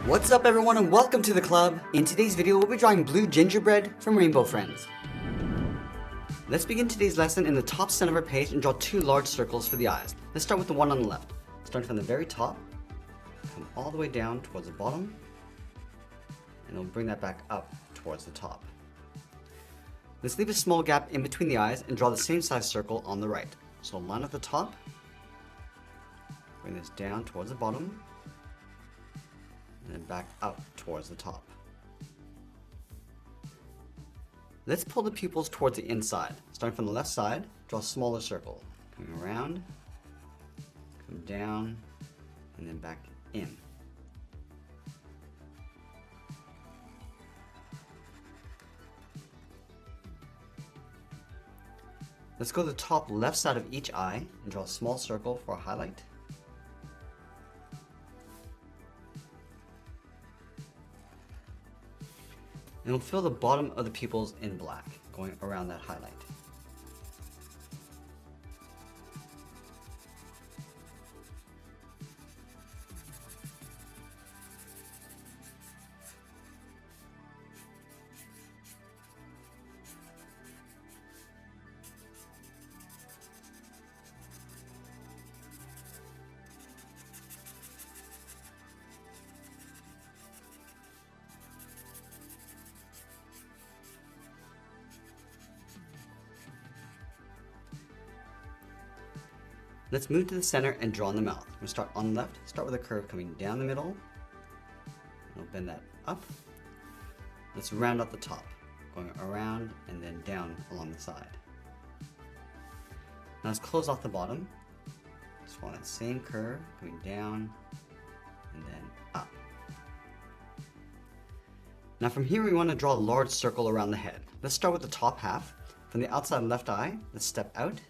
What's up everyone and welcome to the club. In today's video we'll be drawing blue gingerbread from Rainbow Friends. Let's begin today's lesson in the top center of our page and draw two large circles for the eyes. Let's start with the one on the left. Starting from the very top, come all the way down towards the bottom, and we'll bring that back up towards the top. Let's leave a small gap in between the eyes and draw the same size circle on the right. So line up the top, bring this down towards the bottom, and then back up towards the top. Let's pull the pupils towards the inside. Starting from the left side, draw a smaller circle. Coming around, come down, and then back in. Let's go to the top left side of each eye and draw a small circle for a highlight. And we'll fill the bottom of the pupils in black, going around that highlight. Let's move to the center and draw in the mouth. We'll start on the left, start with a curve coming down the middle. We'll bend that up. Let's round out the top, going around and then down along the side. Now let's close off the bottom. Just follow that same curve, going down and then up. Now from here we want to draw a large circle around the head. Let's start with the top half. From the outside left eye, let's step out,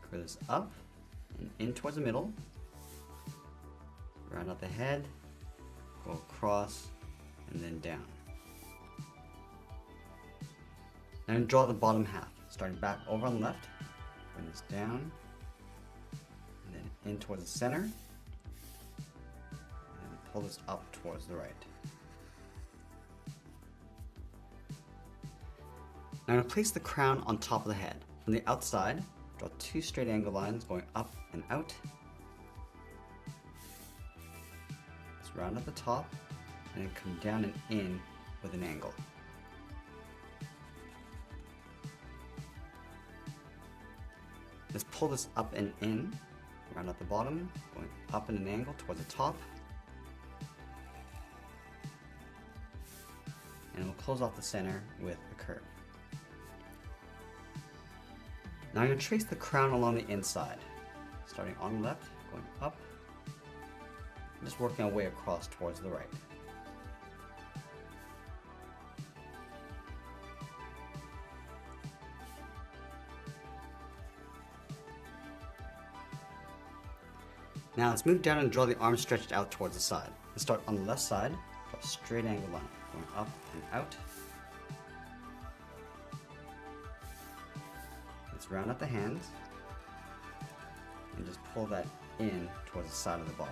curve this up, and in towards the middle, round out the head, go across, and then down. Now draw the bottom half, starting back over on the left, bring this down, and then in towards the center, and then pull this up towards the right. Now I'm going to place the crown on top of the head. From the outside, draw two straight angle lines going up and out. Let's round at the top and then come down and in with an angle. Let's pull this up and in, round at the bottom, going up in an angle towards the top. And we'll close off the center with a curve. Now I'm going to trace the crown along the inside, starting on the left, going up, and just working our way across towards the right. Now let's move down and draw the arms stretched out towards the side. Let's start on the left side, draw a straight angle line, going up and out. Let's round out the hands and just pull that in towards the side of the body.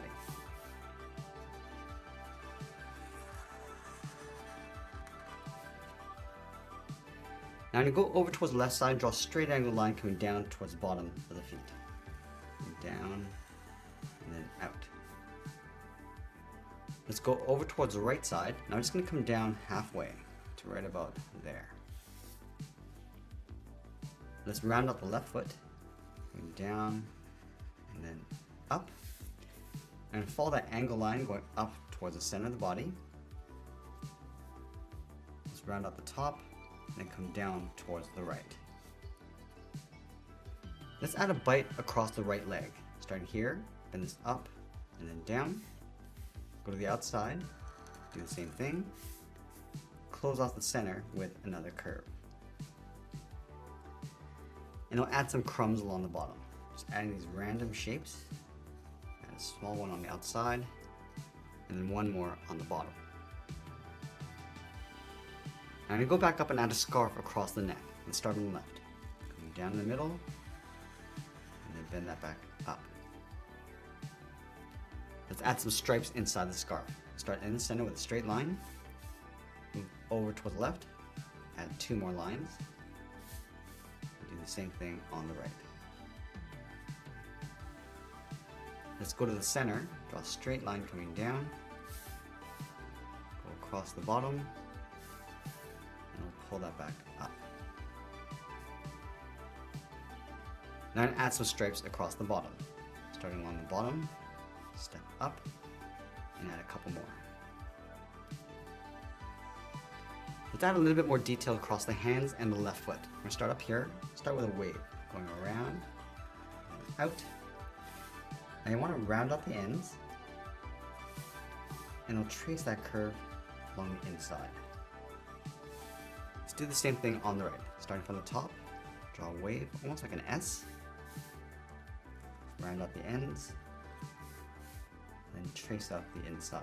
Now I'm going to go over towards the left side and draw a straight angle line coming down towards the bottom of the feet. And down and then out. Let's go over towards the right side. Now I'm just going to come down halfway to right about there. Let's round out the left foot, going down and then up. And follow that angle line going up towards the center of the body. Let's round out the top and then come down towards the right. Let's add a bite across the right leg. Starting here, bend this up and then down. Go to the outside, do the same thing. Close off the center with another curve. And I'll add some crumbs along the bottom. Just adding these random shapes. Add a small one on the outside, and then one more on the bottom. Now I'm going to go back up and add a scarf across the neck. Let's start on the left. Coming down in the middle, and then bend that back up. Let's add some stripes inside the scarf. Start in the center with a straight line. Move over toward the left. Add 2 more lines. Do the same thing on the right. Let's go to the center. Draw a straight line coming down. Go across the bottom. And we'll pull that back up. Now add some stripes across the bottom. Starting along the bottom, step up, and add a couple more. Let's add a little bit more detail across the hands and the left foot. We're gonna start up here, start with a wave, going around, and out. Now you wanna round out the ends, and we'll trace that curve along the inside. Let's do the same thing on the right. Starting from the top, draw a wave, almost like an S. Round out the ends, then trace out the inside.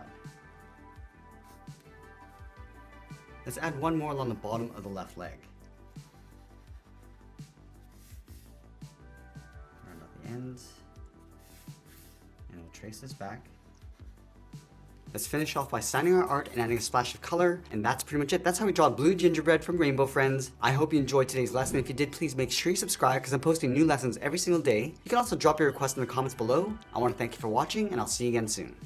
Let's add one more along the bottom of the left leg. Round out the ends, and we'll trace this back. Let's finish off by signing our art and adding a splash of color, and that's pretty much it. That's how we draw blue gingerbread from Rainbow Friends. I hope you enjoyed today's lesson. If you did, please make sure you subscribe because I'm posting new lessons every single day. You can also drop your requests in the comments below. I want to thank you for watching, and I'll see you again soon.